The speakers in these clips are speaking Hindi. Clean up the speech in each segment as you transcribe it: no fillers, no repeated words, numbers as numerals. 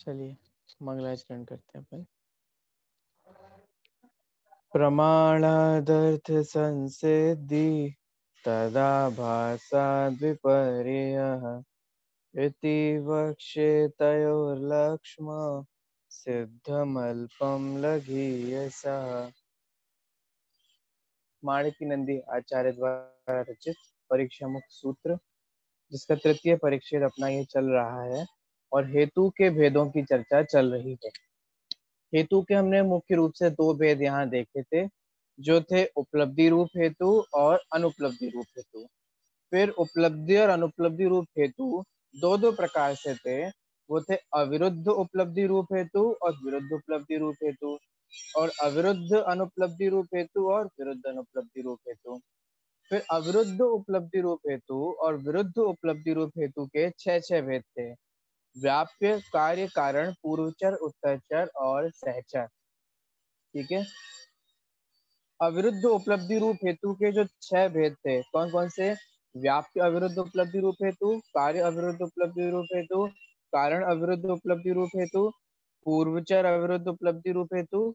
चलिए मंगलाचरण करते हैं अपन। प्रमाणादर्थ संसिद्धि तदा भासाद् विपर्ययः इति वक्ष्ये सिद्धमल्पं लघीयसा। माणिक्य नंदी आचार्य द्वारा रचित परीक्षा मुक्त सूत्र, जिसका तृतीय परिच्छेद अपना ये चल रहा है और हेतु के भेदों की चर्चा चल रही है। हेतु के हमने मुख्य रूप से दो भेद यहाँ देखे थे, जो थे उपलब्धि रूप हेतु और अनुपलब्धि रूप हेतु। फिर उपलब्धि और अनुपलब्धि रूप हेतु दो दो प्रकार से थे, वो थे अविरुद्ध उपलब्धि रूप हेतु और विरुद्ध उपलब्धि रूप हेतु, और अविरुद्ध अनुपलब्धि रूप हेतु और विरुद्ध अनुपलब्धि रूप हेतु। फिर अविरुद्ध उपलब्धि रूप हेतु और विरुद्ध उपलब्धि रूप हेतु के छह भेद थे: व्याप्य, कार्य कारण, पूर्वचर, उत्तरचर और सहचर। ठीक है। अविरुद्ध उपलब्धि रूप हेतु के जो छह भेद थे, कौन कौन से? व्याप्य अविरुद्ध उपलब्धि रूप हेतु, कार्य अविरुद्ध उपलब्धि रूप हेतु, कारण अविरुद्ध उपलब्धि रूप हेतु, पूर्वचर अविरुद्ध उपलब्धि रूप हेतु,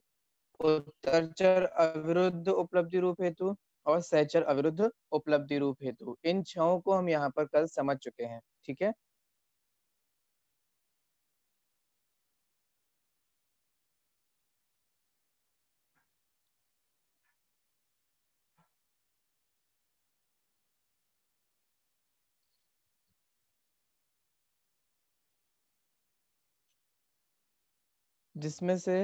उत्तरचर अविरुद्ध उपलब्धि रूप हेतु और सहचर अविरुद्ध उपलब्धि रूप हेतु। इन छहों को हम यहाँ पर कल समझ चुके हैं। ठीक है। जिसमें से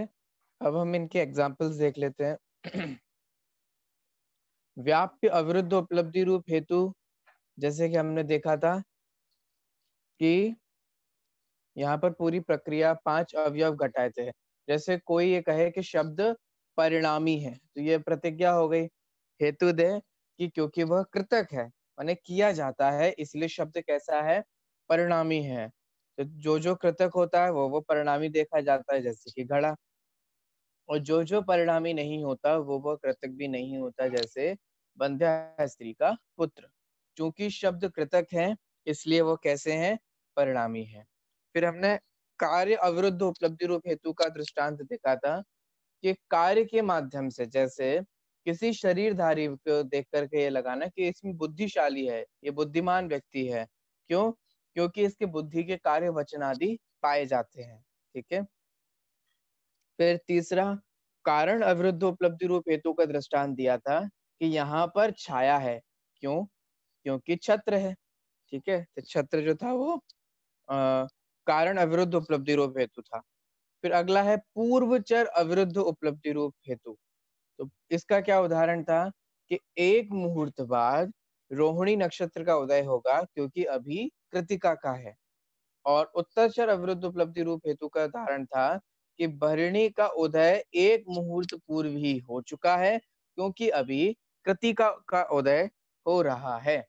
अब हम इनके एग्जाम्पल्स देख लेते हैं। व्याप्य अविरुद्ध उपलब्धि रूप हेतु, जैसे कि हमने देखा था कि यहाँ पर पूरी प्रक्रिया 5 अवयव घटाए थे। जैसे कोई ये कहे कि शब्द परिणामी है, तो ये प्रतिज्ञा हो गई। हेतु दे कि क्योंकि वह कृतक है, माने किया जाता है, इसलिए शब्द कैसा है? परिणामी है। तो जो जो कृतक होता है वो परिणामी देखा जाता है, जैसे कि घड़ा। और जो जो परिणामी नहीं होता वो कृतक भी नहीं होता, जैसे बंध्या स्त्री का पुत्र। चूंकि शब्द कृतक है, इसलिए वो कैसे हैं? परिणामी है। फिर हमने कार्य अविरुद्ध उपलब्धि रूप हेतु का दृष्टांत देखा था कि कार्य के माध्यम से, जैसे किसी शरीरधारी को देख करके ये लगाना कि इसमें बुद्धिशाली है, ये बुद्धिमान व्यक्ति है। क्यों? क्योंकि इसके बुद्धि के कार्य वचन आदि पाए जाते हैं। ठीक है। फिर तीसरा, कारण अविरुद्ध उपलब्धि रूप हेतु का दृष्टांत दिया था कि यहाँ पर छाया है। क्यों? क्योंकि छत्र है। ठीक है। तो छत्र जो था वो कारण अविरुद्ध उपलब्धि रूप हेतु था। फिर अगला है पूर्वचर अविरुद्ध उपलब्धि रूप हेतु। तो इसका क्या उदाहरण था कि एक मुहूर्त बाद रोहिणी नक्षत्र का उदय होगा, क्योंकि अभी कृतिका का है। और उत्तरचर अविरुद्ध उपलब्धि रूप हेतु का उदाहरण था कि भरणी का उदय एक मुहूर्त पूर्व ही हो चुका है, क्योंकि अभी कृतिका का उदय हो रहा है।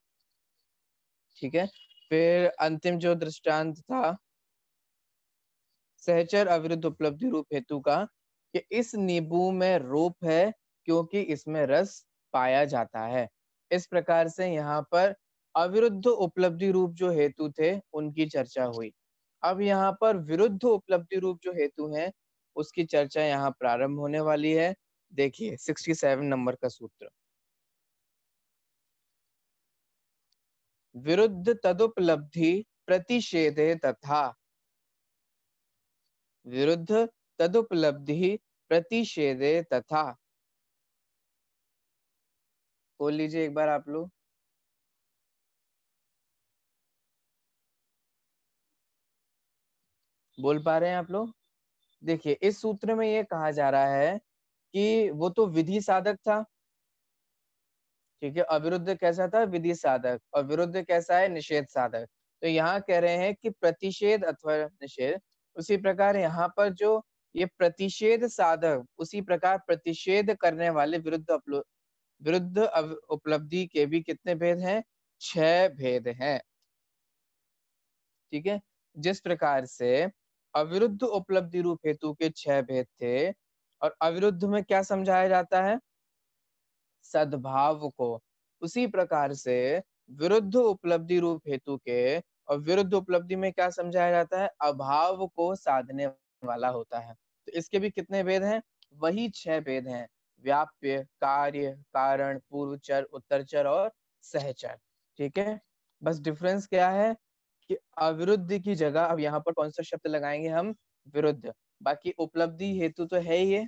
ठीक है। फिर अंतिम जो दृष्टांत था सहचर अविरुद्ध उपलब्धि रूप हेतु का, कि इस नींबू में रूप है, क्योंकि इसमें रस पाया जाता है। इस प्रकार से यहाँ पर अविरुद्ध उपलब्धि रूप जो हेतु थे उनकी चर्चा हुई। अब यहाँ पर विरुद्ध उपलब्धि रूप जो हेतु हैं उसकी चर्चा यहाँ प्रारंभ होने वाली है। देखिए 67 नंबर का सूत्र। विरुद्ध तदुपलब्धि प्रतिषेधे तथा। विरुद्ध तदुपलब्धि प्रतिषेधे तथा। बोल लीजिए एक बार आप लोग। बोल पा रहे हैं आप लोग? देखिए इस सूत्र में ये कहा जा रहा है कि वो तो विधि साधक था। ठीक है। अविरुद्ध कैसा था? विधि साधक। और विरुद्ध कैसा है? निषेध साधक। तो यहाँ कह रहे हैं कि प्रतिषेध अथवा निषेध, उसी प्रकार यहाँ पर जो ये प्रतिषेध साधक, उसी प्रकार प्रतिषेध करने वाले विरुद्ध उपलब्धि के भी कितने भेद हैं? 6 भेद हैं। ठीक है। जिस प्रकार से अविरुद्ध उपलब्धि रूप हेतु के 6 भेद थे, और अविरुद्ध में क्या समझाया जाता है? सद्भाव को। उसी प्रकार से विरुद्ध उपलब्धि रूप हेतु के और विरुद्ध उपलब्धि में क्या समझाया जाता है? अभाव को साधने वाला होता है। तो इसके भी कितने भेद हैं? वही 6 भेद हैं, व्याप्य, कार्य, कारण, पूर्वचर, उत्तरचर और सहचर। ठीक है, बस डिफरेंस क्या है कि अविरुद्ध की जगह अब यहाँ पर कौन सा शब्द लगाएंगे हम? विरुद्ध। बाकी उपलब्धि हेतु तो है ही है।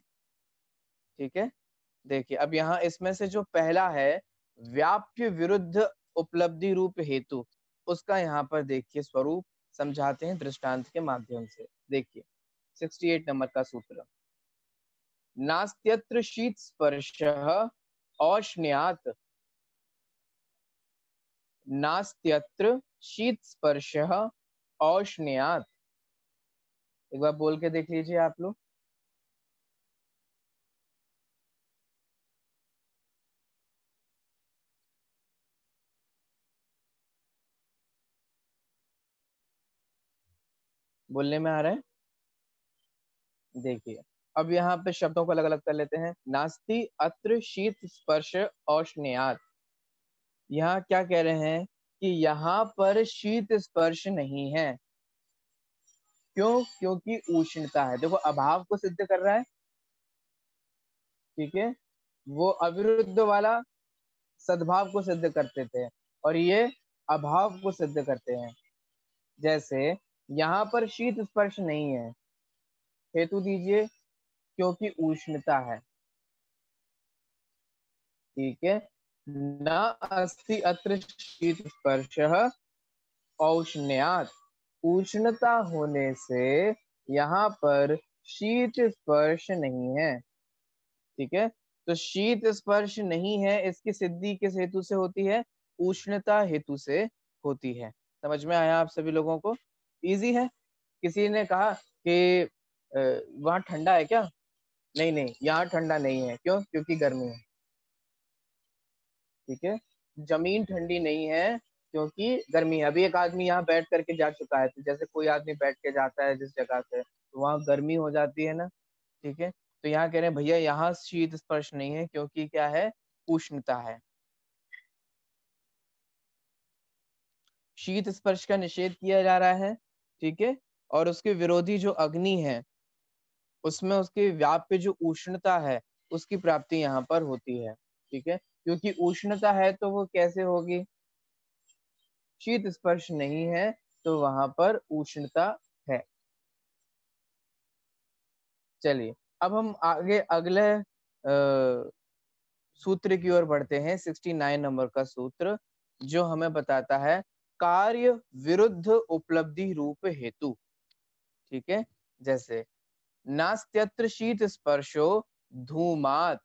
ठीक है, देखिए अब यहाँ इसमें से जो पहला है व्याप्य विरुद्ध उपलब्धि रूप हेतु, उसका यहाँ पर देखिए स्वरूप समझाते हैं दृष्टांत के माध्यम से। देखिए 68 नंबर का सूत्र, नास्त्यत्र शीत स्पर्शः औष्ण्यात्, नास्त्यत्र शीत स्पर्शः औष्ण्यात्। एक बार बोल के देख लीजिए आप लोग। बोलने में आ रहा है? देखिए अब यहाँ पे शब्दों को अलग अलग कर लेते हैं। नास्ति अत्र शीत स्पर्श औष्ण्यात्, यहाँ क्या कह रहे हैं कि यहाँ पर शीत स्पर्श नहीं है। क्यों? क्योंकि उष्णता है। देखो अभाव को सिद्ध कर रहा है। ठीक है, वो अविरुद्ध वाला सद्भाव को सिद्ध करते थे और ये अभाव को सिद्ध करते हैं। जैसे यहाँ पर शीत स्पर्श नहीं है, हेतु दीजिए, क्योंकि उष्णता है। ठीक है, न अस्ति अत्र शीत स्पर्शः औष्ण्यात्, उष्णता होने से यहाँ पर शीत स्पर्श नहीं है। ठीक है, तो शीत स्पर्श नहीं है, इसकी सिद्धि किस हेतु से होती है? उष्णता हेतु से होती है। समझ में आया आप सभी लोगों को? इजी है। किसी ने कहा कि वहां ठंडा है क्या? नहीं नहीं, यहाँ ठंडा नहीं है। क्यों? क्योंकि गर्मी है। ठीक है, जमीन ठंडी नहीं है क्योंकि गर्मी है। अभी एक आदमी यहाँ बैठ करके जा चुका है, तो जैसे कोई आदमी बैठ के जाता है जिस जगह से, तो वहां गर्मी हो जाती है ना। ठीक है, तो यहाँ कह रहे हैं भैया यहाँ शीत स्पर्श नहीं है क्योंकि क्या है? उष्णता है। शीत स्पर्श का निषेध किया जा रहा है। ठीक है, और उसके विरोधी जो अग्नि है, उसमें उसके व्याप पे जो उष्णता है उसकी प्राप्ति यहाँ पर होती है। ठीक है, क्योंकि उष्णता है तो वो कैसे होगी? शीत स्पर्श नहीं है तो वहां पर उष्णता है। चलिए अब हम आगे अगले सूत्र की ओर बढ़ते हैं। 69 नंबर का सूत्र जो हमें बताता है कार्य विरुद्ध उपलब्धि रूप हेतु। ठीक है, जैसे नास्त्यत्र शीत स्पर्शो धूमात्,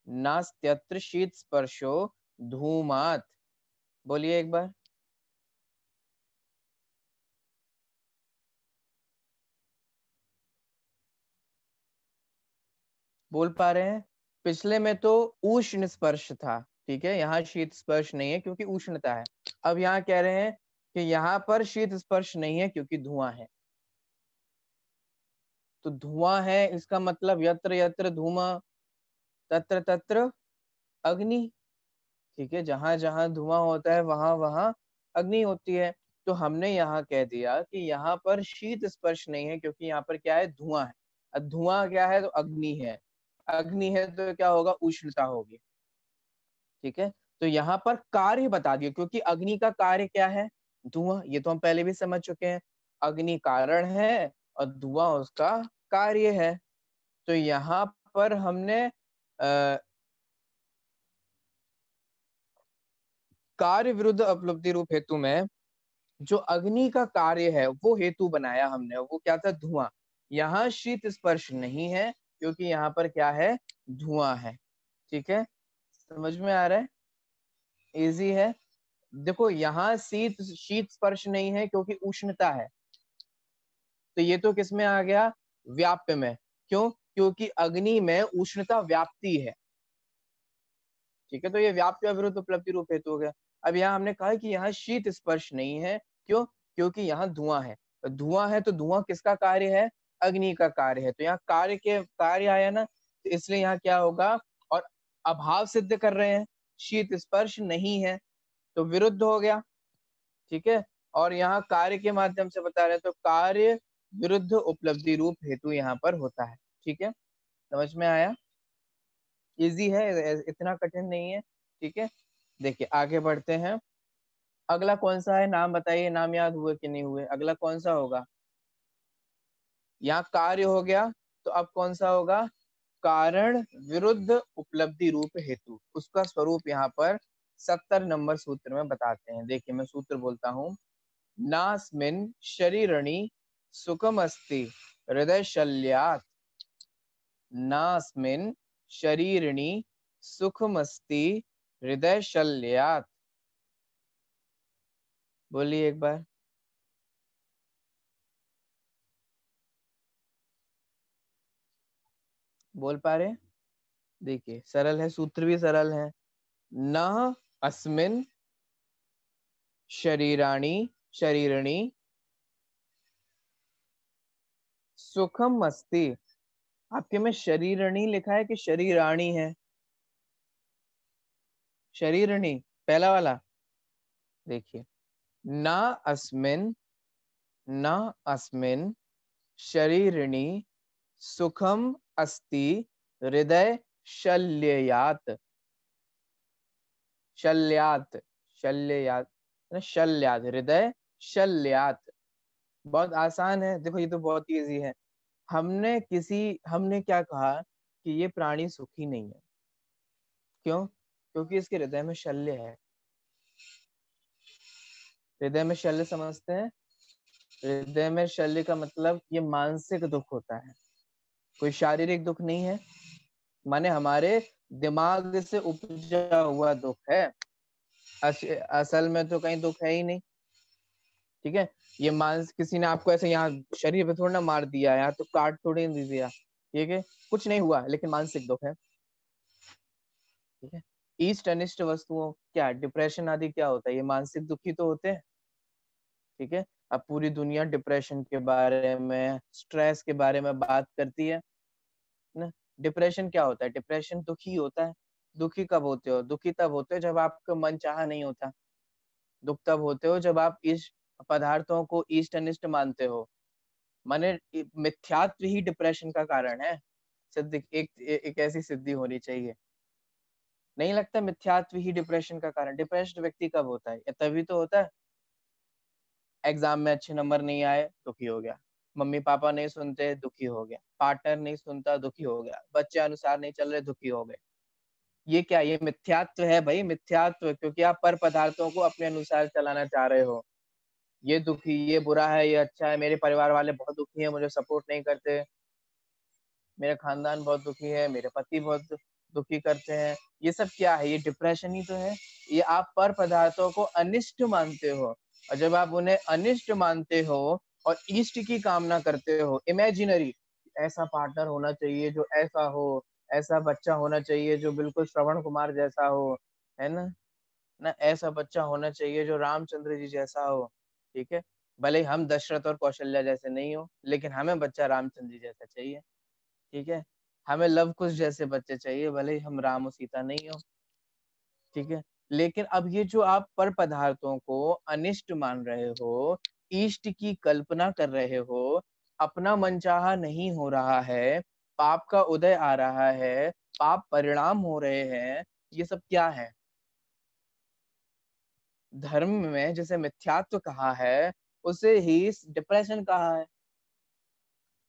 नास्त्यत्र शीत स्पर्शो धूमात्। बोलिए एक बार। बोल पा रहे हैं? पिछले में तो उष्ण स्पर्श था। ठीक है, यहाँ शीत स्पर्श नहीं है क्योंकि उष्णता है। अब यहाँ कह रहे हैं कि यहाँ पर शीत स्पर्श नहीं है क्योंकि धुआं है। तो धुआं है इसका मतलब यत्र यत्र धूमा तत्र तत्र अग्नि। ठीक है, जहां जहां धुआं होता है वहां वहां अग्नि होती है। तो हमने यहाँ कह दिया कि यहाँ पर शीत स्पर्श नहीं है क्योंकि यहाँ पर क्या है? धुआं है। अब धुआं क्या है? तो अग्नि है। अग्नि है तो क्या होगा? उष्णता होगी। ठीक है, तो यहाँ पर कार्य बता दिया क्योंकि अग्नि का कार्य क्या है? धुआं। ये तो हम पहले भी समझ चुके हैं, अग्नि कारण है और धुआं उसका कार्य है। तो यहाँ पर हमने कार्य विरुद्ध उपलब्धि रूप हेतु में जो अग्नि का कार्य है वो हेतु बनाया हमने, वो क्या था? धुआं। यहाँ शीत स्पर्श नहीं है क्योंकि यहाँ पर क्या है? धुआं है। ठीक है, समझ में आ रहा है? इजी है। देखो यहाँ शीत शीत स्पर्श नहीं है क्योंकि उष्णता है। तो ये तो किस में आ गया? व्याप्य में। क्यों? क्योंकि अग्नि में उष्णता व्याप्ति है। ठीक है, तो ये व्याप्य अविरुद्ध उपलब्धि रूप हेतु हो गया। अब यहाँ हमने कहा कि यहाँ शीत स्पर्श नहीं है। क्यों? क्योंकि यहाँ धुआं है। तो धुआं है तो धुआं किसका कार्य है? अग्नि का कार्य है। तो यहाँ कार्य के कार्य आया ना, तो इसलिए यहाँ क्या होगा? और अभाव सिद्ध कर रहे हैं, शीत स्पर्श नहीं है, तो विरुद्ध हो गया। ठीक है। और यहाँ कार्य के माध्यम से बता रहे हैं, तो कार्य विरुद्ध उपलब्धि रूप हेतु यहाँ पर होता है। ठीक है, समझ में आया? इजी है, इतना कठिन नहीं है। ठीक है, देखिए आगे बढ़ते हैं। अगला कौन सा है, नाम बताइए, नाम याद हुए कि नहीं हुए? अगला कौन सा होगा? यहाँ कार्य हो गया, तो अब कौन सा होगा? कारण विरुद्ध उपलब्धि रूप हेतु। उसका स्वरूप यहाँ पर 70 नंबर सूत्र में बताते हैं। देखिए मैं सूत्र बोलता हूँ। नास्मिन् शरीरणी सुखम अस्ति हृदय शल्यात्। नास्मिन् शरीरणी सुखमस्ति हृदय शल्यात्। बोलिए एक बार। बोल पा रहे? देखिए सरल है, सूत्र भी सरल है। न अस्मिन् शरीराणि शरीरणी सुखम अस्ति। आपके में शरीरणी लिखा है कि शरीराणी है? शरीरणी पहला वाला। देखिए, न अस्मिन् न अस्मिन् शरीरणी सुखम अस्ति हृदय शल्ययात्। शल्यात्, शल्ययात्, शल्यात्, हृदय शल्यात्। बहुत आसान है, देखो ये तो बहुत इजी है। हमने क्या कहा कि ये प्राणी सुखी नहीं है। क्यों? क्योंकि इसके हृदय में शल्य है। हृदय में शल्य समझते हैं? हृदय में शल्य का मतलब ये मानसिक दुख होता है, कोई शारीरिक दुख नहीं है। माने हमारे दिमाग से उपजा हुआ दुख है। असल में तो कहीं दुख है ही नहीं। ठीक है, ये मांस किसी ने आपको ऐसे यहाँ शरीर पे थोड़ा ना मार दिया, यहाँ तो काट थोड़ी नहीं दिया। ठीक है, कुछ नहीं हुआ, लेकिन मानसिक दुख है। ठीक है, ईस्ट अनिष्ट वस्तुओं क्या डिप्रेशन आदि क्या होता है? ये मानसिक दुखी तो होते हैं। ठीक है, अब पूरी दुनिया डिप्रेशन के बारे में, स्ट्रेस के बारे में बात करती है ना। डिप्रेशन क्या होता है? डिप्रेशन दुखी होता है। दुखी कब होते हो? दुखी तब होते हो जब आपका मन चाहा नहीं होता। दुख तब होते हो जब आप इस पदार्थों को इष्ट अनिष्ट मानते हो। माने मिथ्यात्व ही डिप्रेशन का कारण है। सिद्धि एक ऐसी सिद्धि होनी चाहिए। नहीं लगता मिथ्यात्व ही डिप्रेशन का कारण? डिप्रेशन व्यक्ति कब होता है? तभी तो होता है एग्जाम में अच्छे नंबर नहीं आए, दुखी हो गया। मम्मी पापा नहीं सुनते, दुखी हो गया। पार्टनर नहीं सुनता, दुखी हो गया। बच्चे अनुसार नहीं चल रहे, दुखी हो गए। ये क्या? ये मिथ्यात्व है भाई, मिथ्यात्व। क्योंकि आप पर पदार्थों को अपने अनुसार चलाना चाह रहे हो। ये दुखी, ये बुरा है, ये अच्छा है, मेरे परिवार वाले बहुत दुखी है, मुझे सपोर्ट नहीं करते, मेरा खानदान बहुत दुखी है, मेरे पति बहुत दुखी करते हैं। ये सब क्या है? ये डिप्रेशन ही तो है। ये आप पर पदार्थों को अनिष्ट मानते हो, और जब आप उन्हें अनिष्ट मानते हो और इष्ट की कामना करते हो, इमेजिनरी, ऐसा पार्टनर होना चाहिए जो ऐसा हो, ऐसा बच्चा होना चाहिए जो बिल्कुल श्रवण कुमार जैसा हो, है ना, ना ऐसा बच्चा होना चाहिए जो रामचंद्र जी जैसा हो। ठीक है, भले ही हम दशरथ और कौशल्या जैसे नहीं हो, लेकिन हमें बच्चा रामचंद्र जी जैसा चाहिए। ठीक है, हमें लव कुश जैसे बच्चे चाहिए, भले ही हम राम और सीता नहीं हो। ठीक है, लेकिन अब ये जो आप पर पदार्थों को अनिष्ट मान रहे हो, इष्ट की कल्पना कर रहे हो, अपना मनचाहा नहीं हो रहा है, पाप का उदय आ रहा है, पाप परिणाम हो रहे हैं, ये सब क्या है? धर्म में जैसे मिथ्यात्व कहा है, उसे ही डिप्रेशन कहा है।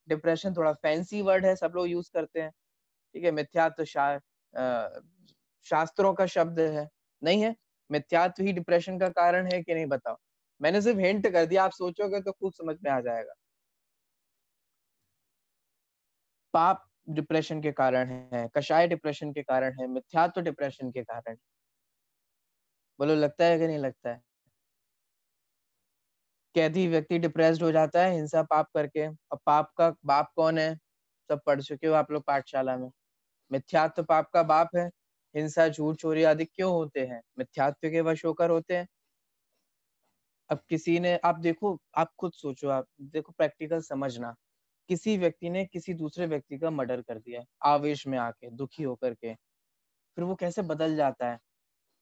डिप्रेशन थोड़ा फैंसी वर्ड है, सब लोग यूज करते हैं। ठीक है, मिथ्यात्व अ, शास्त्रों का शब्द है नहीं है। मिथ्यात्व ही डिप्रेशन का कारण है कि नहीं, बताओ? मैंने सिर्फ हिंट कर दिया, आप सोचोगे तो खूब समझ में आ जाएगा। पाप डिप्रेशन के कारण है, कषाय डिप्रेशन के कारण है, मिथ्यात्व डिप्रेशन के कारण है। बोलो लगता है कि नहीं लगता है? कैदी व्यक्ति डिप्रेस्ड हो जाता है हिंसा पाप करके। अब पाप का बाप कौन है? सब पढ़ चुके हो आप लोग पाठशाला में। मिथ्यात्व पाप का बाप है। हिंसा झूठ चोरी आदि क्यों होते हैं? मिथ्यात्व के वश होकर होते हैं। अब किसी ने, आप देखो, आप खुद सोचो, आप देखो, प्रैक्टिकल समझना। किसी व्यक्ति ने किसी दूसरे व्यक्ति का मर्डर कर दिया आवेश में आके, दुखी होकर के, फिर वो कैसे बदल जाता है?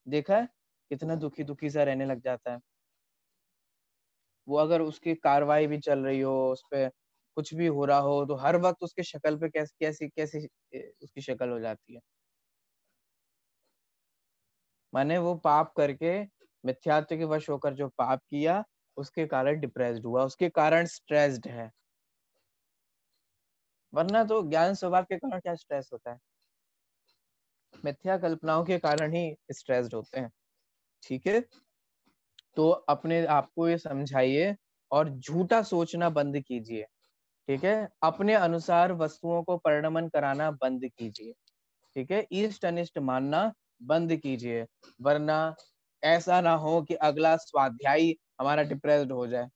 देखा है? कितना दुखी दुखी सा रहने लग जाता है। वो अगर उसकी कार्रवाई भी चल रही हो, उस पे कुछ भी हो रहा हो, तो हर वक्त उसके शक्ल पे कैसी कैसी कैसी उसकी शक्ल हो जाती है। माने वो पाप करके, मिथ्यात्व के वश होकर जो पाप किया, उसके कारण डिप्रेस्ड हुआ, उसके कारण स्ट्रेस्ड है। वरना तो ज्ञान स्वभाव के कारण क्या स्ट्रेस होता है? मिथ्या कल्पनाओं के कारण ही स्ट्रेस्ड होते हैं। ठीक है, तो अपने आप को ये समझाइए और झूठा सोचना बंद कीजिए। ठीक है, अपने अनुसार वस्तुओं को परिणमन कराना बंद कीजिए। ठीक है, इष्ट अनिष्ट मानना बंद कीजिए, वरना ऐसा ना हो कि अगला स्वाध्यायी हमारा डिप्रेस्ड हो जाए।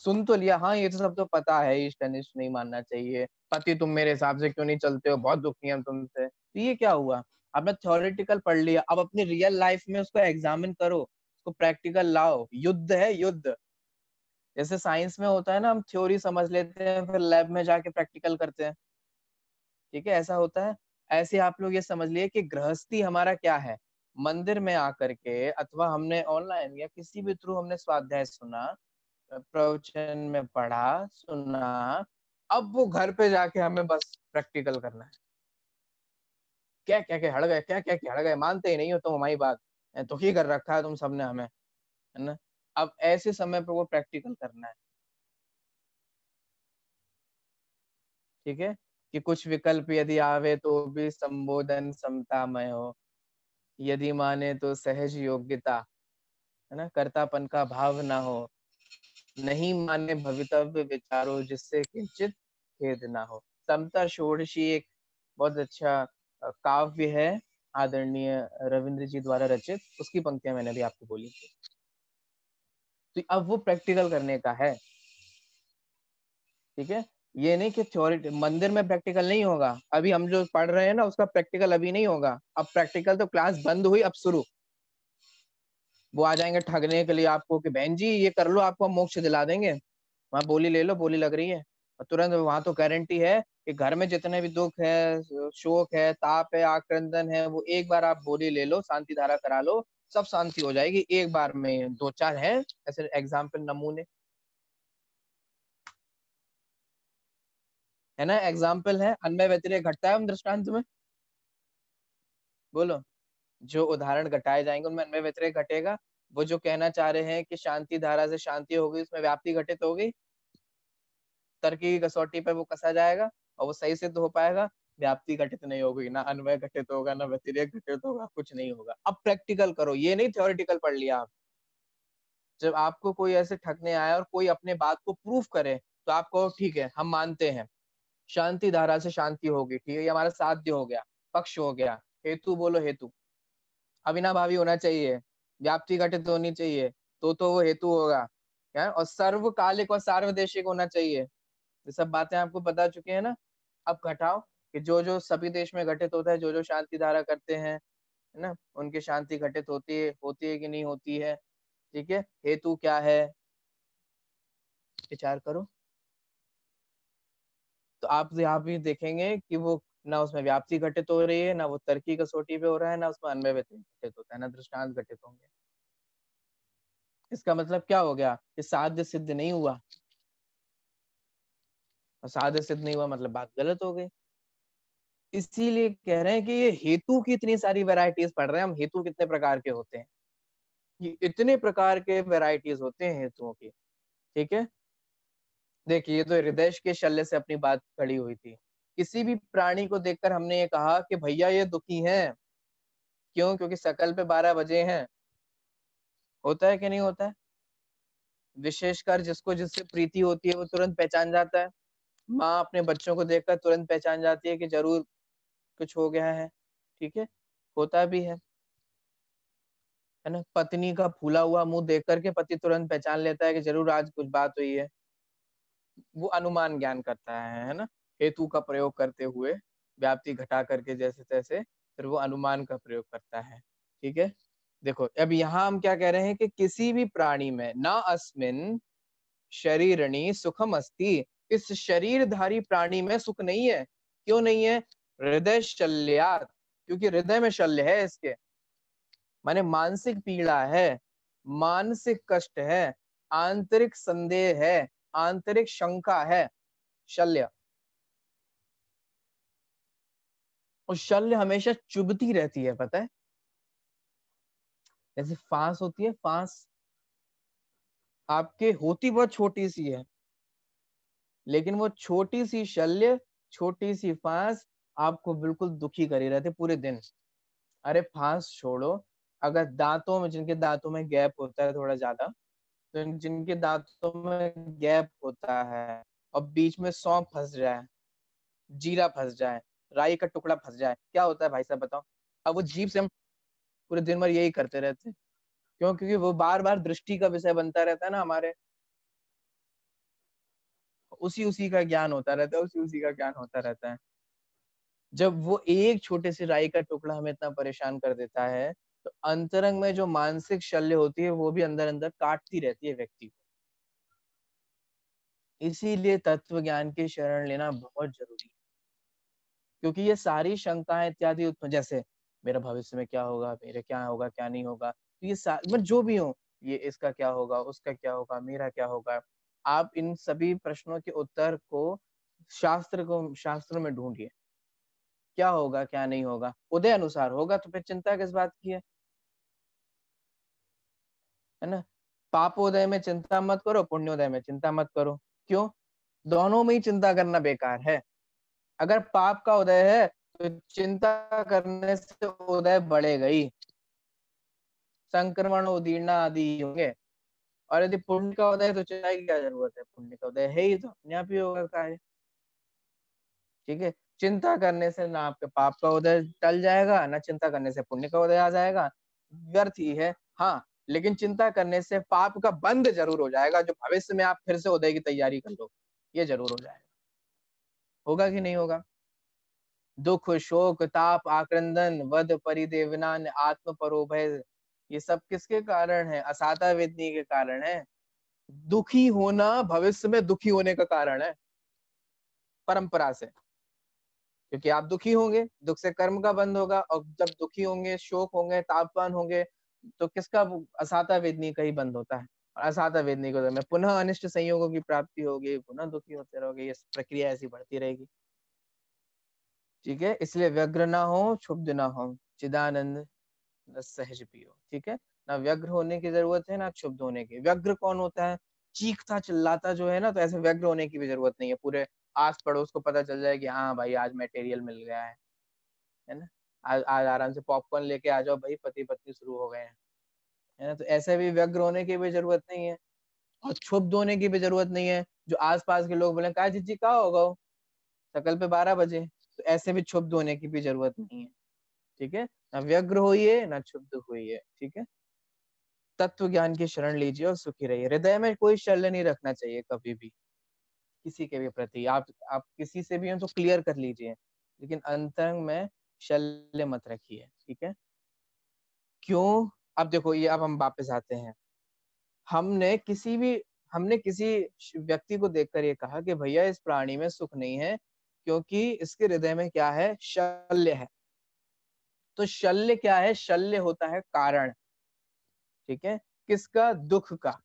सुन तो लिया, हाँ ये तो सब तो पता है, इष्ट अनिष्ट नहीं मानना चाहिए, पति तुम मेरे हिसाब से क्यों नहीं चलते हो, बहुत दुखी हम तुमसे, तो ये क्या हुआ? आपने थ्योरेटिकल पढ़ लिया, अब अपनी रियल लाइफ में उसको एग्जामिन करो, उसको प्रैक्टिकल लाओ। युद्ध है, युद्ध। जैसे साइंस में होता है ना, हम थ्योरी समझ लेते हैं, फिर लैब में जाके प्रैक्टिकल करते हैं। ठीक है, ऐसा होता है। ऐसे आप लोग ये समझ लिए कि गृहस्थी हमारा क्या है, मंदिर में आकर के, अथवा हमने ऑनलाइन या किसी भी थ्रू हमने स्वाध्याय सुना, प्रवचन में पढ़ा सुना, अब वो घर पे जाके हमें बस प्रैक्टिकल करना है। क्या क्या क्या हड़ गए, क्या क्या क्या हड़ गए, मानते ही नहीं हो तुम हमारी बात, दुखी कर रखा है तुम सबने हमें, है ना? अब ऐसे समय पे वो प्रैक्टिकल करना है। ठीक है, कि कुछ विकल्प यदि आवे तो भी संबोधन समतामय हो, यदि माने तो सहज योग्यता, है ना, कर्तापन का भाव ना हो, नहीं माने भवितव्य विचारो जिससे किंचित खेद ना हो। समता षोडशी एक बहुत अच्छा काव्य है, आदरणीय रविंद्र जी द्वारा रचित, उसकी पंक्तियां मैंने भी आपको बोली थी। तो अब वो प्रैक्टिकल करने का है। ठीक है, ये नहीं कि थ्योरी मंदिर में प्रैक्टिकल नहीं होगा, अभी हम जो पढ़ रहे हैं ना उसका प्रैक्टिकल अभी नहीं होगा, अब प्रैक्टिकल तो क्लास बंद हुई अब शुरू। वो आ जाएंगे ठगने के लिए आपको कि बहन जी ये कर लो आपको हम मोक्ष दिला देंगे, वहां बोली ले लो, बोली लग रही है, और तुरंत वहां तो गारंटी है कि घर में जितने भी दुख है, शोक है, ताप है, आक्रंदन है, वो एक बार आप बोली ले लो, शांति धारा करा लो, सब शांति हो जाएगी एक बार में। दो चार है ऐसे एग्जाम्पल, नमूने, है ना, एग्जाम्पल है, अन्वय व्यतिरेक घटता है हम दृष्टांत में, बोलो। जो उदाहरण घटाए जाएंगे उनमें अन्वय व्यतिरेक घटेगा। वो जो कहना चाह रहे हैं कि शांति धारा से शांति हो गई, उसमें व्याप्ति घटित हो गई, तर्क की कसौटी पे वो कसा जाएगा और वो सही सिद्ध हो पाएगा। व्याप्ति घटित नहीं होगी, ना अन्वय घटित होगा, ना व्यतिरेक घटित होगा, कुछ नहीं होगा। अब प्रैक्टिकल करो, ये नहीं थ्योरेटिकल पढ़ लिया आप। जब आपको कोई ऐसे ठगने आया और कोई अपने बात को प्रूफ करे, तो आप कहो ठीक है हम मानते हैं, शांति धारा से शांति होगी, ठीक है, ये हमारा साध्य हो गया, पक्ष हो गया। हेतु बोलो, हेतु अविनाभावी होना चाहिए, व्याप्ति घटित होनी चाहिए, तो वो हेतु होगा क्या, और सर्वकालिक और सार्वदेशिक होना चाहिए। ये सब बातें आपको बता चुके हैं ना। अब घटाओ कि जो जो सभी देश में घटित होता है, जो जो शांति धारा करते हैं, है ना, उनकी शांति घटित होती है कि नहीं होती है। ठीक है, हेतु क्या है, विचार करो। तो आप यहाँ भी देखेंगे कि वो ना उसमें व्याप्ति घटित हो रही है, ना वो तर्की कसौटी पे हो रहा है, ना उसमें अन्वय व्यतिरेक घटित होता है, ना दृष्टांत घटित होंगे। इसका मतलब क्या हो गया कि साध्य सिद्ध नहीं हुआ, और साध्य सिद्ध नहीं हुआ मतलब बात गलत हो गई। इसीलिए कह रहे हैं कि ये हेतु की इतनी सारी वैरायटीज पढ़ रहे हैं हम, हेतु कितने प्रकार के होते हैं, ये इतने प्रकार के वैरायटीज होते हैं हेतुओं की। ठीक है, देखिए ये तो हृदय के शल्य से अपनी बात खड़ी हुई थी। किसी भी प्राणी को देखकर हमने ये कहा कि भैया ये दुखी है, क्यों? क्योंकि शकल पे 12 बजे हैं। होता है कि नहीं होता है? विशेषकर जिसको जिससे प्रीति होती है वो तुरंत पहचान जाता है। माँ अपने बच्चों को देखकर तुरंत पहचान जाती है कि जरूर कुछ हो गया है। ठीक है, होता भी है ना। पत्नी का फूला हुआ मुंह देख करके पति तुरंत पहचान लेता है कि जरूर आज कुछ बात हुई है। वो अनुमान ज्ञान करता है ना, हेतु का प्रयोग करते हुए, व्याप्ति घटा करके जैसे तैसे, फिर वो अनुमान का प्रयोग करता है। ठीक है, देखो अब यहाँ हम क्या कह रहे हैं कि किसी भी प्राणी में ना अस्मिन शरीरणी सुखम अस्ति, इस शरीरधारी प्राणी में सुख नहीं है। क्यों नहीं है? हृदय शल्यात, क्योंकि हृदय में शल्य है इसके, माने मानसिक पीड़ा है, मानसिक कष्ट है, आंतरिक संदेह है, आंतरिक शंका है, शल्य। और शल्य हमेशा चुभती रहती है, पता है, जैसे फांस होती है, फांस आपके होती बहुत छोटी सी है, लेकिन वो छोटी सी शल्य, छोटी सी फांस आपको बिल्कुल दुखी करे रहते पूरे दिन। अरे फांस छोड़ो, अगर दांतों में, जिनके दांतों में गैप होता है थोड़ा ज्यादा, तो जिनके दांतों में गैप होता है और बीच में सौंफ फंस जाए, जीरा फंस जाए, राई का टुकड़ा फंस जाए, क्या होता है भाई साहब बताओ। अब वो जीभ से हम पूरे दिन भर यही करते रहते हैं। क्यों? क्योंकि वो बार बार दृष्टि का विषय बनता रहता है ना हमारे, उसी उसी का ज्ञान होता रहता है, उसी उसी का ज्ञान होता रहता है। जब वो एक छोटे से राई का टुकड़ा हमें इतना परेशान कर देता है, तो अंतरंग में जो मानसिक शल्य होती है वो भी अंदर अंदर काटती रहती है व्यक्ति को। इसीलिए तत्व ज्ञान की शरण लेना बहुत जरूरी है, क्योंकि ये सारी शंकाएं इत्यादि उत्पन्न, जैसे मेरा भविष्य में क्या होगा, मेरे क्या होगा क्या नहीं होगा, तो ये मतलब जो भी हो, ये इसका क्या होगा, उसका क्या होगा, मेरा क्या होगा, आप इन सभी प्रश्नों के उत्तर को शास्त्र में ढूंढिए। क्या होगा क्या नहीं होगा, उदय अनुसार होगा तो फिर चिंता किस बात की है ना। पापोदय में चिंता मत करो, पुण्योदय में चिंता मत करो। क्यों? दोनों में ही चिंता करना बेकार है। अगर पाप का उदय है तो चिंता करने से उदय बढ़ेगा ही, संक्रमण उदीर्णा आदि होंगे। और यदि पुण्य का उदय है तो चिंता की क्या जरूरत है, पुण्य का उदय है ही तो अपने आप ही होगा कार्य। ठीक है, चिंता करने से ना आपके पाप का उदय टल जाएगा, ना चिंता करने से पुण्य का उदय आ जाएगा, व्यर्थ ही है। हाँ, लेकिन चिंता करने से पाप का बंध जरूर हो जाएगा, जो भविष्य में आप फिर से उदय की तैयारी कर लो, ये जरूर हो जाएगा। होगा कि नहीं होगा? दुख शोक ताप आक्रंदन वध परिदेवनान आत्म परोभय, ये सब किसके कारण है? असाता वेदनी के कारण है। दुखी होना भविष्य में दुखी होने का कारण है, परंपरा से। क्योंकि आप दुखी होंगे, दुख से कर्म का बंध होगा, और जब दुखी होंगे, शोक होंगे, तापमान होंगे, तो किसका? असाता वेदनी का ही बंद होता है। और असाता वेदनी को में पुनः अनिष्ट संयोगों की प्राप्ति होगी, पुनः दुखी होते रहोगे, ये प्रक्रिया ऐसी बढ़ती रहेगी। ठीक है, इसलिए व्यग्र ना हो, क्षुब्ध ना हो, चिदानंद रस सहज पियो। ठीक है, ना व्यग्र होने की जरूरत है, ना क्षुब्ध होने की। व्यग्र कौन होता है? चीखता चिल्लाता जो है ना, तो ऐसे व्यग्र होने की भी जरूरत नहीं है। पूरे आस पड़ोस को पता चल जाए कि हाँ भाई आज मटेरियल मिल गया है ना, आज आज आराम से पॉपकॉर्न लेके आ जाओ भाई, पति पत्नी शुरू हो गए हैं, है ना। तो ऐसे भी व्यग्र होने की भी जरूरत नहीं है, और क्षुब्ध होने की भी जरूरत नहीं है। जो आसपास के लोग बोले का जीजी कहा होगा वो, सकल पे 12 बजे, तो ऐसे भी क्षुब्ध होने की भी जरूरत नहीं है। ठीक है, ना व्यग्र होइए ना क्षुब्ध होइए। ठीक है, तत्व ज्ञान की शरण लीजिए और सुखी रहिए। हृदय में कोई शल्य नहीं रखना चाहिए कभी भी, किसी के भी प्रति। आप किसी से भी हो तो क्लियर कर लीजिए, लेकिन अंतरंग में शल्य मत रखिए। ठीक है, क्यों? अब देखो, ये अब हम वापस आते हैं। हमने किसी भी हमने किसी व्यक्ति को देखकर ये कहा कि भैया इस प्राणी में सुख नहीं है, क्योंकि इसके हृदय में क्या है? शल्य है। तो शल्य क्या है? शल्य होता है कारण। ठीक है, किसका? दुख का।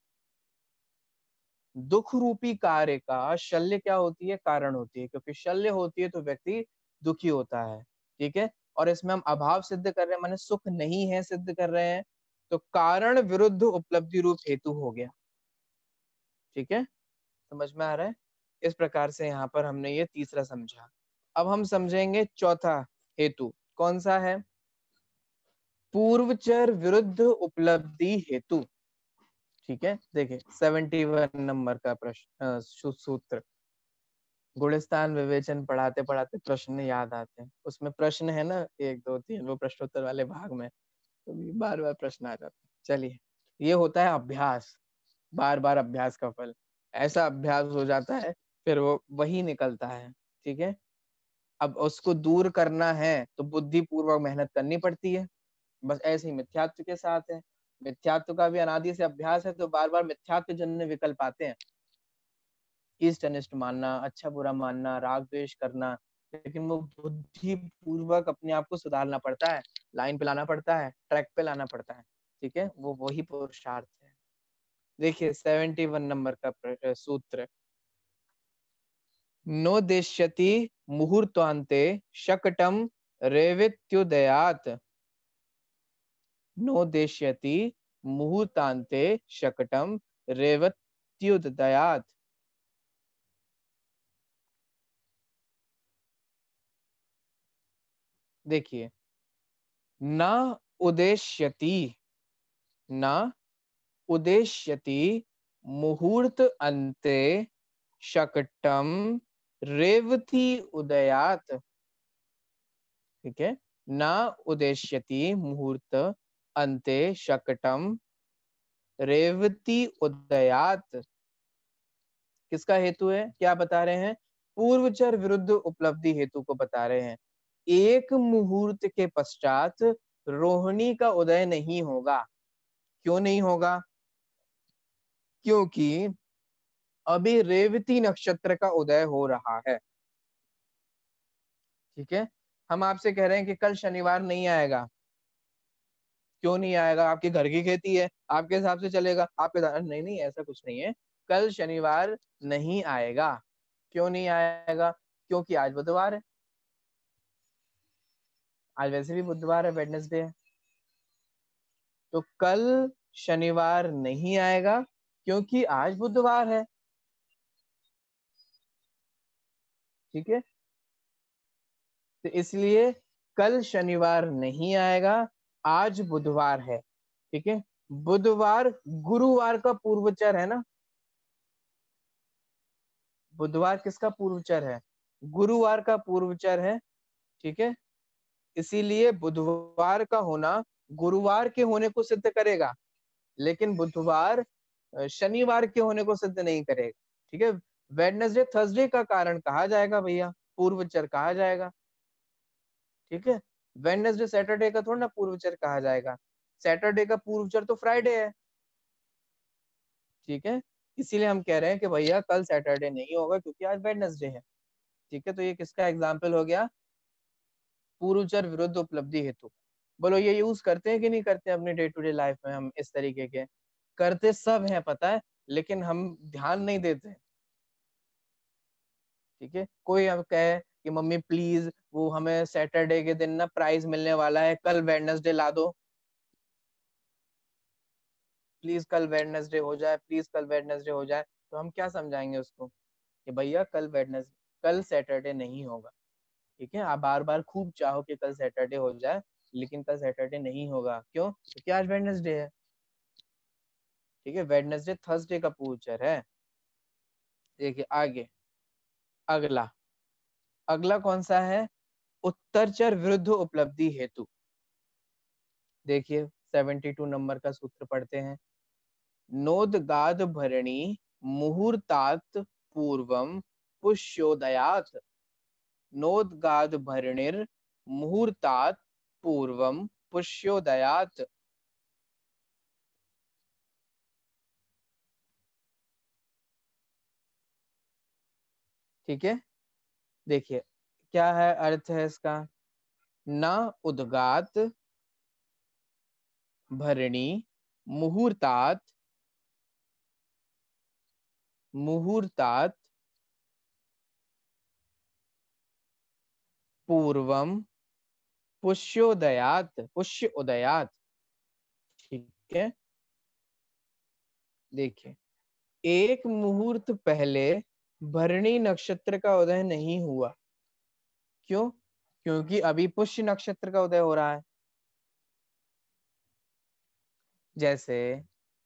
दुख रूपी कार्य का शल्य क्या होती है? कारण होती है। क्योंकि शल्य होती है तो व्यक्ति दुखी होता है। ठीक है, और इसमें हम अभाव सिद्ध कर रहे हैं, माने सुख नहीं है सिद्ध कर रहे हैं, तो कारण विरुद्ध उपलब्धि रूप हेतु हो गया। ठीक है, समझ में आ रहा है? इस प्रकार से यहाँ पर हमने ये तीसरा समझा। अब हम समझेंगे चौथा हेतु। कौन सा है? पूर्वचर विरुद्ध उपलब्धि हेतु। ठीक है, देखिए 71 नंबर का प्रश्न, सूत्र। गुणस्थान विवेचन पढ़ाते पढ़ाते प्रश्न याद आते हैं, उसमें प्रश्न है ना 1 2 3, वो प्रश्नोत्तर वाले भाग में तो बार बार प्रश्न आ जाते हैं। चलिए, ये होता है अभ्यास, बार बार अभ्यास का फल। ऐसा अभ्यास हो जाता है, फिर वो वही निकलता है। ठीक है, अब उसको दूर करना है तो बुद्धि पूर्वक मेहनत करनी पड़ती है। बस ऐसे ही मिथ्यात्व के साथ है। मिथ्यात्व का भी अनादि से अभ्यास है, तो बार बार मिथ्यात्व जन्य विकल्प आते हैं। ईस्ट अनिष्ट मानना, अच्छा बुरा मानना, राग द्वेष करना, लेकिन वो बुद्धि पूर्वक अपने आप को सुधारना पड़ता है, लाइन पे लाना पड़ता है, ट्रैक पे लाना पड़ता है। ठीक है, वो वही पुरुषार्थ है। देखिए 71 नंबर का सूत्र, नोदेष्यति मुहूर्तान्ते शकटम रेवित्युदयात्, नोदेष्यति मुहूर्तान्ते शकटम रेवत्युदयात्। देखिए, न उदेष्यति, न उदेष्यति मुहूर्त अन्ते शकटम रेवती उदयात्। ठीक है, न उदेष्यति मुहूर्त अन्ते शकटम रेवती उदयात्। किसका हेतु है, क्या बता रहे हैं? पूर्वचर विरुद्ध उपलब्धि हेतु को बता रहे हैं। एक मुहूर्त के पश्चात रोहिणी का उदय नहीं होगा। क्यों नहीं होगा? क्योंकि अभी रेवती नक्षत्र का उदय हो रहा है। ठीक है, हम आपसे कह रहे हैं कि कल शनिवार नहीं आएगा। क्यों नहीं आएगा? आपके घर की खेती है, आपके हिसाब से चलेगा, आपके नहीं नहीं, ऐसा कुछ नहीं है। कल शनिवार नहीं आएगा। क्यों नहीं आएगा? क्योंकि आज बुधवार है। आज वैसे भी बुधवार है, वेडनेसडे है। तो कल शनिवार नहीं आएगा क्योंकि आज बुधवार है। ठीक है, तो इसलिए कल शनिवार नहीं आएगा, आज बुधवार है। ठीक है, बुधवार गुरुवार का पूर्वचर है ना। बुधवार किसका पूर्वचर है? गुरुवार का पूर्वचर है। ठीक है, इसीलिए बुधवार का होना गुरुवार के होने को सिद्ध करेगा, लेकिन बुधवार शनिवार के होने को सिद्ध नहीं करेगा। ठीक है, वेडनेसडे थर्सडे का कारण कहा जाएगा भैया, पूर्वचर कहा जाएगा। ठीक है, वेडनेसडे सैटरडे का थोड़ा ना पूर्वचर कहा जाएगा। सैटरडे का पूर्वचर तो फ्राइडे है। ठीक है, इसीलिए हम कह रहे हैं कि भैया कल सैटरडे नहीं होगा क्योंकि आज वेडनेसडे है। ठीक है, तो ये किसका एग्जाम्पल हो गया? पूर्वचर विरुद्ध उपलब्धि हेतु। बोलो ये यूज करते हैं कि नहीं करते हैं अपने डे टू डे लाइफ में? हम इस तरीके के करते सब हैं, पता है, लेकिन हम ध्यान नहीं देते। ठीक है, कोई अब कहे कि मम्मी प्लीज वो हमें सैटरडे के दिन ना प्राइज मिलने वाला है, कल वेडनेसडे ला दो, प्लीज कल वेडनेसडे हो जाए, प्लीज कल वेडनेसडे हो जाए। तो हम क्या समझाएंगे उसको कि भैया कल वेडनेसडे, कल सैटरडे नहीं होगा। ठीक है, आप बार बार खूब चाहो कि कल सैटरडे हो जाए, लेकिन कल सैटरडे नहीं होगा। क्यों? क्योंकि आज वेडनेसडे है। ठीक है, वेडनेसडे थर्सडे का पूर्वचर है। देखिए आगे, अगला, अगला कौन सा है? उत्तरचर विरुद्ध उपलब्धि हेतु। देखिए 72 नंबर का सूत्र पढ़ते हैं, नोदगाद भरणी मुहूर्तात पूर्वम पुष्योदयात्, नोदगाद भरणिर मुहूर्तात पूर्वम पुष्योदयात्। ठीक है, देखिए क्या है अर्थ है इसका? न उद्गात भरणी मुहूर्तात, मुहूर्तात पूर्वम पुष्योदयात, पुष्य उदयात। ठीक है, देखिए एक मुहूर्त पहले भरणी नक्षत्र का उदय नहीं हुआ। क्यों? क्योंकि अभी पुष्य नक्षत्र का उदय हो रहा है। जैसे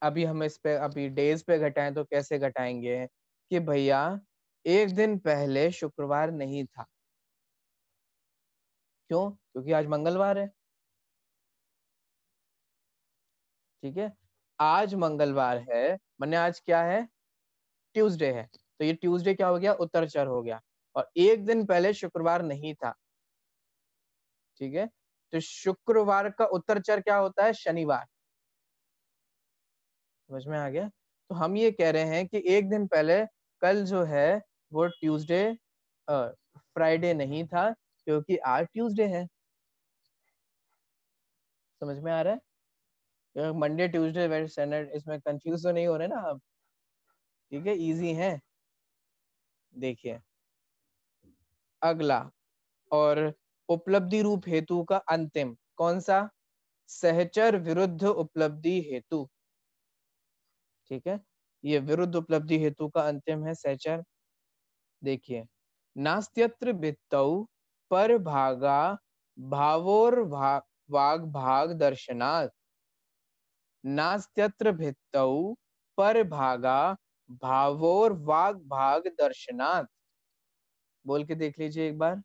अभी हम इस पे अभी डेज पे घटाएं तो कैसे घटाएंगे कि भैया एक दिन पहले शुक्रवार नहीं था। क्यों? क्योंकि आज मंगलवार है। ठीक है, आज मंगलवार है, माने आज क्या है? ट्यूसडे है। तो ये ट्यूसडे क्या हो गया? उत्तरचर हो गया। और एक दिन पहले शुक्रवार नहीं था। ठीक है, तो शुक्रवार का उत्तरचर क्या होता है? शनिवार। समझ में आ गया? तो हम ये कह रहे हैं कि एक दिन पहले कल जो है वो ट्यूसडे, फ्राइडे नहीं था क्योंकि आज ट्यूसडे है। समझ में आ रहा है? मंडे ट्यूसडे वेडनेसडे सैटरडे, इसमें कंफ्यूज तो नहीं हो रहे ना आप? ठीक है, इजी है। देखिए अगला, और उपलब्धि रूप हेतु का अंतिम कौन सा? सहचर विरुद्ध उपलब्धि हेतु। ठीक है, ये विरुद्ध उपलब्धि हेतु का अंतिम है सहचर। देखिए, नास्त्यत्र भित्तौ पर भागा भावोर वाग भाग दर्शनात्। नास्त्यत्र भित्तौ पर भागा भावोर वाग भाग दर्शनात्। बोल के देख लीजिए एक बार।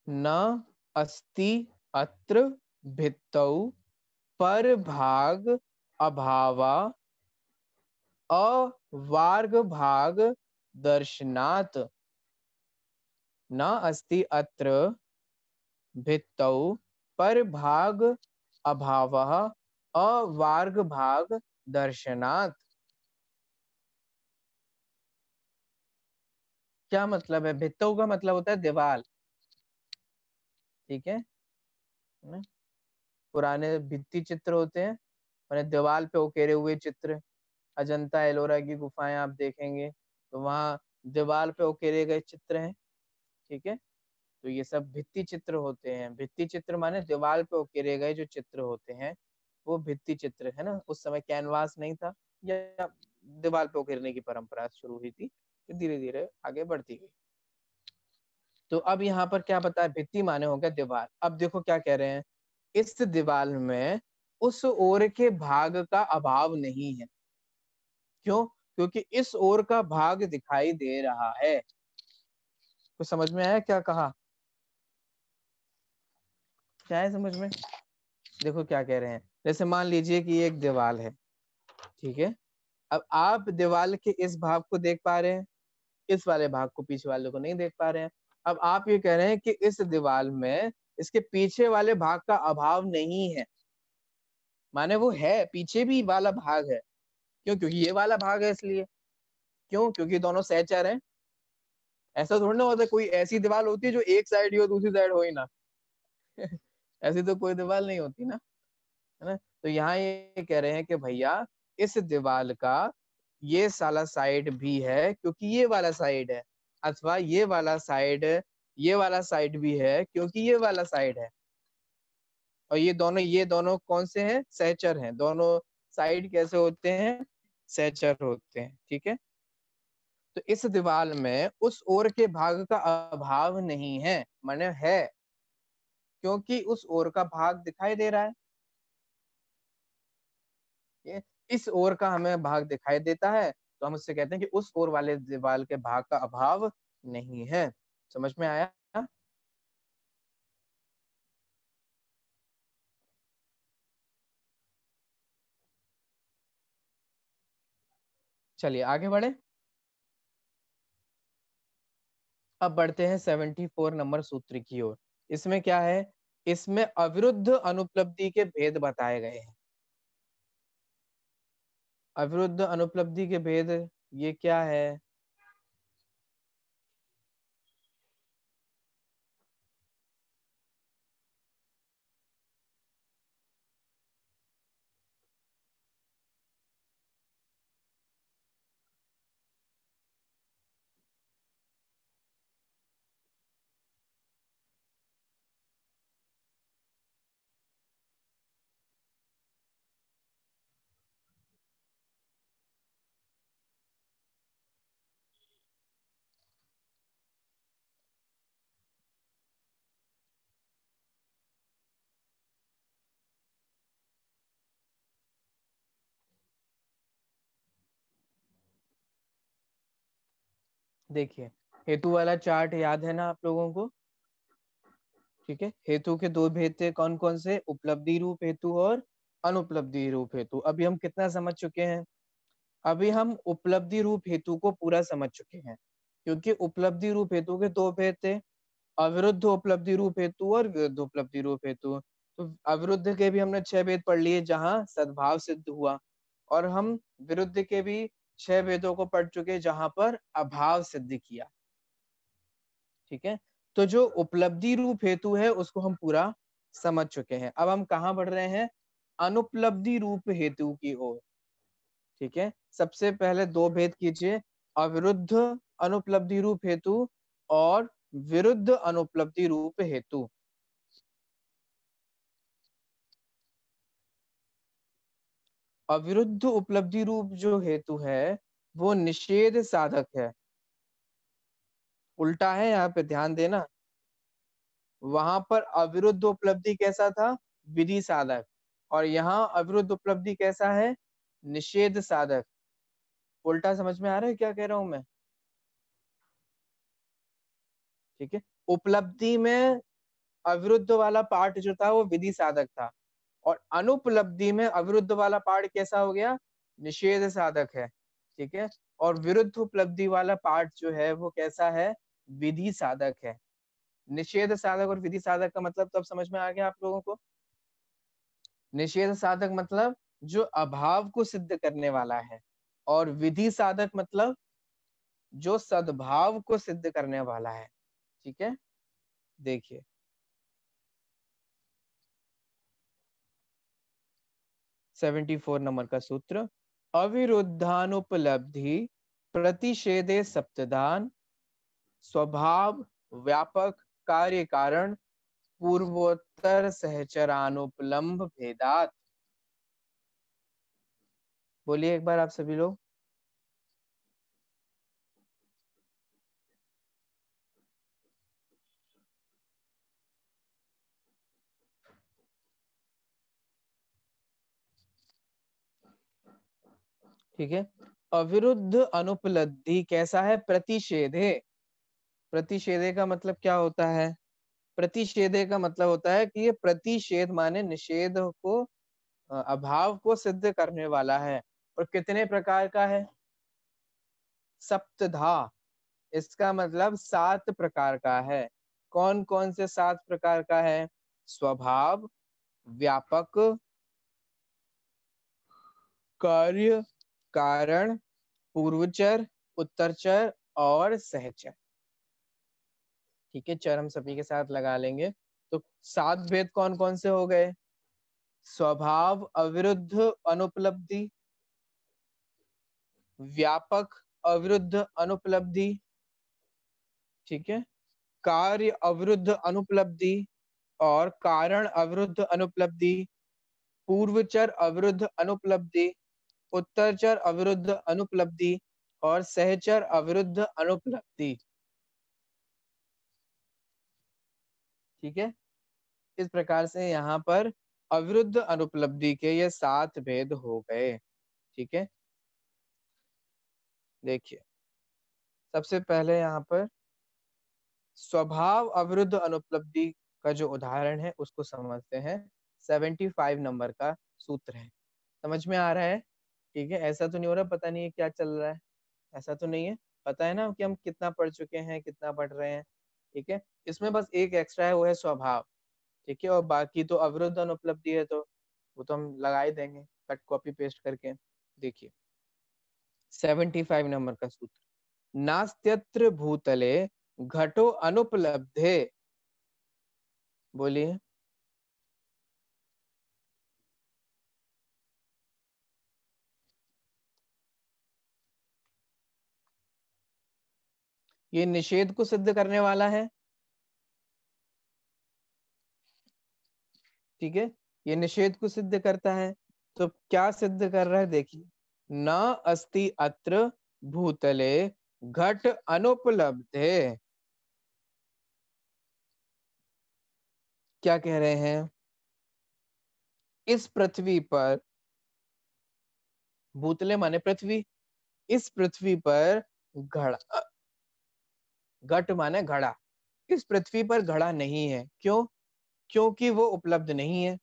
न अस्ति अत्र भित्तौ पर भाग अभावा अवार्ग भाग दर्शनात्। न अस्ति अत्र भित्तौ पर भाग अभावः अवार्ग भाग दर्शनात्। क्या मतलब है? भित्तौ का मतलब होता है दीवाल। ठीक है ना? पुराने भित्ति चित्र होते हैं, मैंने दीवाल पे उकेरे हुए चित्र। अजंता एलोरा की गुफाएं आप देखेंगे तो वहाँ दीवाल पे उकेरे गए चित्र हैं। ठीक है, तो ये सब भित्ति चित्र होते हैं। भित्ति चित्र माने दीवाल पे उकेरे गए जो चित्र होते हैं, वो भित्ति चित्र है ना। उस समय कैनवास नहीं था, या दीवाल पे उकेरने की परंपरा शुरू हुई थी, फिर धीरे धीरे आगे बढ़ती गई। तो अब यहाँ पर क्या बताया? भित्ति माने हो गया दीवार। अब देखो क्या कह रहे हैं, इस दीवार में उस ओर के भाग का अभाव नहीं है। क्यों? क्योंकि इस ओर का भाग दिखाई दे रहा है। कुछ समझ में आया क्या कहा? क्या है समझ में? देखो क्या कह रहे हैं, जैसे मान लीजिए कि ये एक दीवार है। ठीक है, अब आप दीवार के इस भाग को देख पा रहे हैं, इस वाले भाग को, पीछे वाले को नहीं देख पा रहे हैं। अब आप ये कह रहे हैं कि इस दीवार में इसके पीछे वाले भाग का अभाव नहीं है, माने वो है, पीछे भी वाला भाग है। क्यों? क्योंकि ये वाला भाग है इसलिए। क्यों? क्योंकि दोनों सहचर हैं। ऐसा थोड़ी ना होता है, कोई ऐसी दीवार होती है जो एक साइड ही हो दूसरी साइड हो ही ना। ऐसी तो कोई दीवार नहीं होती ना, है ना? तो यहाँ ये कह रहे हैं कि भैया इस दीवार का ये साला साइड भी है क्योंकि ये वाला साइड है, अथवा ये वाला साइड भी है क्योंकि ये वाला साइड है। और ये दोनों कौन से हैं? सहचर हैं। दोनों साइड कैसे होते हैं? सहचर होते हैं। ठीक है, तो इस दीवार में उस ओर के भाग का अभाव नहीं है, माने है, क्योंकि उस ओर का भाग दिखाई दे रहा है। ये इस ओर का हमें भाग दिखाई देता है, तो हम उससे कहते हैं कि उस ओर वाले दीवार के भाग का अभाव नहीं है। समझ में आया? चलिए आगे बढ़े। अब बढ़ते हैं 74 नंबर सूत्र की ओर। इसमें क्या है? इसमें अविरुद्ध अनुपलब्धि के भेद बताए गए हैं। अविरुद्ध अनुपलब्धि के भेद ये क्या है? देखिए, हेतु वाला चार्ट याद है ना आप लोगों को? ठीक है, हेतु के दो भेद थे, कौन कौन से? उपलब्धि रूप हेतु और अनुपलब्धि रूप हेतु। अभी हम कितना समझ चुके हैं? अभी हम उपलब्धि रूप हेतु को पूरा समझ चुके हैं, क्योंकि उपलब्धि रूप हेतु के दो भेद थे, अविरुद्ध उपलब्धि रूप हेतु और विरुद्ध उपलब्धि रूप हेतु। तो अविरुद्ध के भी हमने 6 भेद पढ़ लिए जहां सद्भाव सिद्ध हुआ, और हम विरुद्ध के भी 6 भेदों को पढ़ चुके जहां पर अभाव सिद्ध किया। ठीक है, तो जो उपलब्धि रूप हेतु है उसको हम पूरा समझ चुके हैं। अब हम कहाँ बढ़ रहे हैं, अनुपलब्धि रूप हेतु की ओर। ठीक है, सबसे पहले दो भेद कीजिए, अविरुद्ध अनुपलब्धि रूप हेतु और विरुद्ध अनुपलब्धि रूप हेतु। अविरुद्ध उपलब्धि रूप जो हेतु है वो निषेध साधक है। उल्टा है, यहाँ पे ध्यान देना। वहां पर अविरुद्ध उपलब्धि कैसा था, विधि साधक, और यहाँ अविरुद्ध उपलब्धि कैसा है, निषेध साधक। उल्टा समझ में आ रहा है क्या कह रहा हूं मैं? ठीक है, उपलब्धि में अविरुद्ध वाला पार्ट जो था वो विधि साधक था, और अनुपलब्धि में अविरुद्ध वाला पार्ट कैसा हो गया, निषेध साधक है। ठीक है, और विरुद्ध उपलब्धि वाला पार्ट जो है वो कैसा है, विधि साधक है। निषेध साधक और विधि साधक का मतलब तब समझ में आ गया आप लोगों को? निषेध साधक मतलब जो अभाव को सिद्ध करने वाला है, और विधि साधक मतलब जो सद्भाव को सिद्ध करने वाला है। ठीक है, देखिए 74 नंबर का सूत्र, अविरुद्धानुपलब्धि प्रतिषेधे सप्तदान स्वभाव व्यापक कार्य कारण पूर्वोत्तर सहचरानुपलम्भ भेदात। बोलिए एक बार आप सभी लोग। ठीक है, अविरुद्ध अनुपलब्धि कैसा है, प्रतिषेधे। प्रतिषेधे का मतलब क्या होता है, प्रतिषेधे का मतलब होता है कि ये प्रतिषेध माने निषेध को, अभाव को सिद्ध करने वाला है। और कितने प्रकार का है, सप्तधा। इसका मतलब 7 प्रकार का है। कौन कौन से 7 प्रकार का है, स्वभाव, व्यापक, कार्य, कारण, पूर्वचर, उत्तरचर और सहचर। ठीक है, चर हम सभी के साथ लगा लेंगे। तो 7 भेद कौन कौन से हो गए, स्वभाव अविरुद्ध अनुपलब्धि, व्यापक अविरुद्ध अनुपलब्धि, ठीक है, कार्य अविरुद्ध अनुपलब्धि और कारण अविरुद्ध अनुपलब्धि, पूर्वचर अविरुद्ध अनुपलब्धि, उत्तरचर अविरुद्ध अनुपलब्धि और सहचर अविरुद्ध अनुपलब्धि। ठीक है, इस प्रकार से यहाँ पर अविरुद्ध अनुपलब्धि के ये 7 भेद हो गए। ठीक है, देखिए सबसे पहले यहाँ पर स्वभाव अविरुद्ध अनुपलब्धि का जो उदाहरण है उसको समझते हैं। 75 नंबर का सूत्र है, समझ में आ रहा है? ठीक है, ऐसा तो नहीं हो रहा पता नहीं है क्या चल रहा है, ऐसा तो नहीं है? पता है ना कि हम कितना पढ़ चुके हैं, कितना पढ़ रहे हैं। ठीक है, इसमें बस एक एक्स्ट्रा है, वो है स्वभाव। ठीक है, और बाकी तो अविरुद्ध अनुपलब्धि है, तो वो तो हम लगा ही देंगे कट कॉपी पेस्ट करके। देखिए 75 नंबर का सूत्र, नास्त्यत्र भूतले घटो अनुपलब्धे। बोलिए। ये निषेध को सिद्ध करने वाला है। ठीक है, ये निषेध को सिद्ध करता है। तो क्या सिद्ध कर रहा है, देखिए, न अस्ति अत्र भूतले घट अनुपलब्धे। क्या कह रहे हैं, इस पृथ्वी पर, भूतले माने पृथ्वी, इस पृथ्वी पर घड़ा, घट माने घड़ा, इस पृथ्वी पर घड़ा नहीं है। क्यों? क्योंकि वो उपलब्ध नहीं है।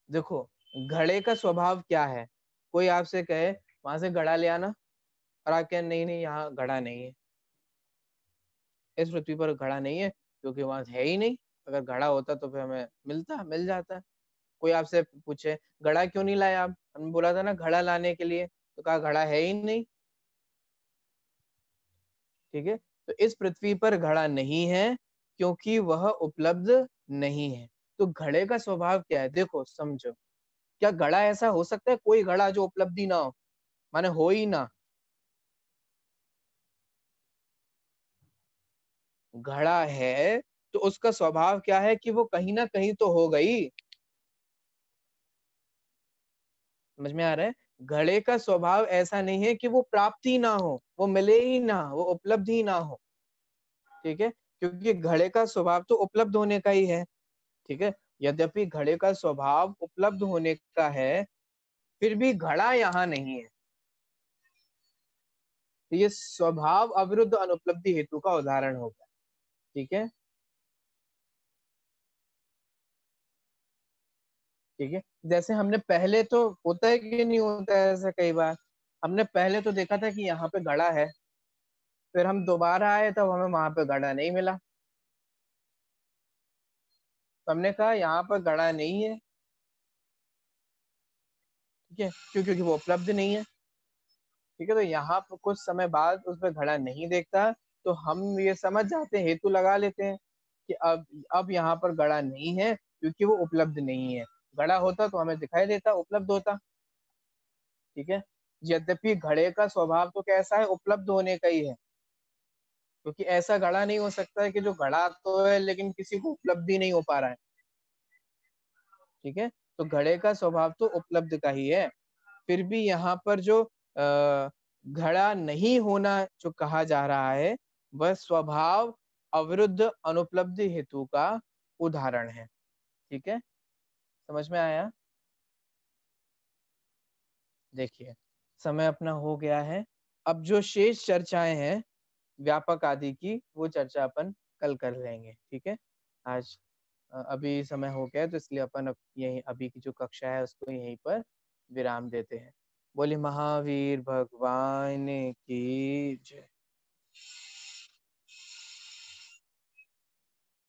देखो, घड़े का स्वभाव क्या है, कोई आपसे कहे वहां से घड़ा ले आना, और आप कहें नहीं नहीं यहाँ घड़ा नहीं है, इस पृथ्वी पर घड़ा नहीं है क्योंकि वहां है ही नहीं। अगर घड़ा होता तो फिर हमें मिल जाता। कोई आपसे पूछे घड़ा क्यों नहीं लाए आप, हमने बोला था ना घड़ा लाने के लिए, तो कहा घड़ा है ही नहीं। ठीक है, तो इस पृथ्वी पर घड़ा नहीं है क्योंकि वह उपलब्ध नहीं है। तो घड़े का स्वभाव क्या है, देखो समझो। क्या घड़ा ऐसा हो सकता है, कोई घड़ा जो उपलब्धि ना हो, माने हो ही ना? घड़ा है तो उसका स्वभाव क्या है कि वो कहीं ना कहीं तो हो गई। समझ में आ रहा है? घड़े का स्वभाव ऐसा नहीं है कि वो प्राप्ति ना हो, वो मिले ही ना, वो उपलब्ध ही ना हो। ठीक है, क्योंकि घड़े का स्वभाव तो उपलब्ध होने का ही है। ठीक है, यद्यपि घड़े का स्वभाव उपलब्ध होने का है, फिर भी घड़ा यहाँ नहीं है। तो ये स्वभाव अविरुद्ध अनुपलब्धि हेतु का उदाहरण होगा। ठीक है। ठीक है, जैसे हमने पहले तो, होता है कि नहीं होता है ऐसा कई बार, हमने पहले तो देखा था कि यहाँ पे घड़ा है, फिर हम दोबारा आए तब हमें वहां पे घड़ा नहीं मिला, तो हमने कहा यहाँ पर घड़ा नहीं है। ठीक है, क्यों? क्योंकि वो उपलब्ध नहीं है। ठीक है, तो यहाँ पर कुछ समय बाद उसमें घड़ा नहीं देखता, तो हम ये समझ जाते हैं, हेतु लगा लेते हैं कि अब यहाँ पर घड़ा नहीं है क्योंकि वो उपलब्ध नहीं है। घड़ा होता तो हमें दिखाई देता, उपलब्ध होता। ठीक है, यद्यपि घड़े का स्वभाव तो कैसा है, उपलब्ध होने का ही है, क्योंकि ऐसा घड़ा नहीं हो सकता है कि जो घड़ा तो है लेकिन किसी को उपलब्धि नहीं हो पा रहा है। ठीक है, तो घड़े का स्वभाव तो उपलब्ध का ही है। फिर भी यहाँ पर जो घड़ा नहीं होना जो कहा जा रहा है, वह स्वभाव अविरुद्ध अनुपलब्धि हेतु का उदाहरण है। ठीक है, समझ में आया? देखिए, समय अपना हो गया है। अब जो शेष चर्चाएं हैं व्यापक आदि की, वो चर्चा अपन कल कर लेंगे। ठीक है, आज अभी समय हो गया है, तो इसलिए अपन यही अभी की जो कक्षा है उसको यहीं पर विराम देते हैं। बोले महावीर भगवान की जय।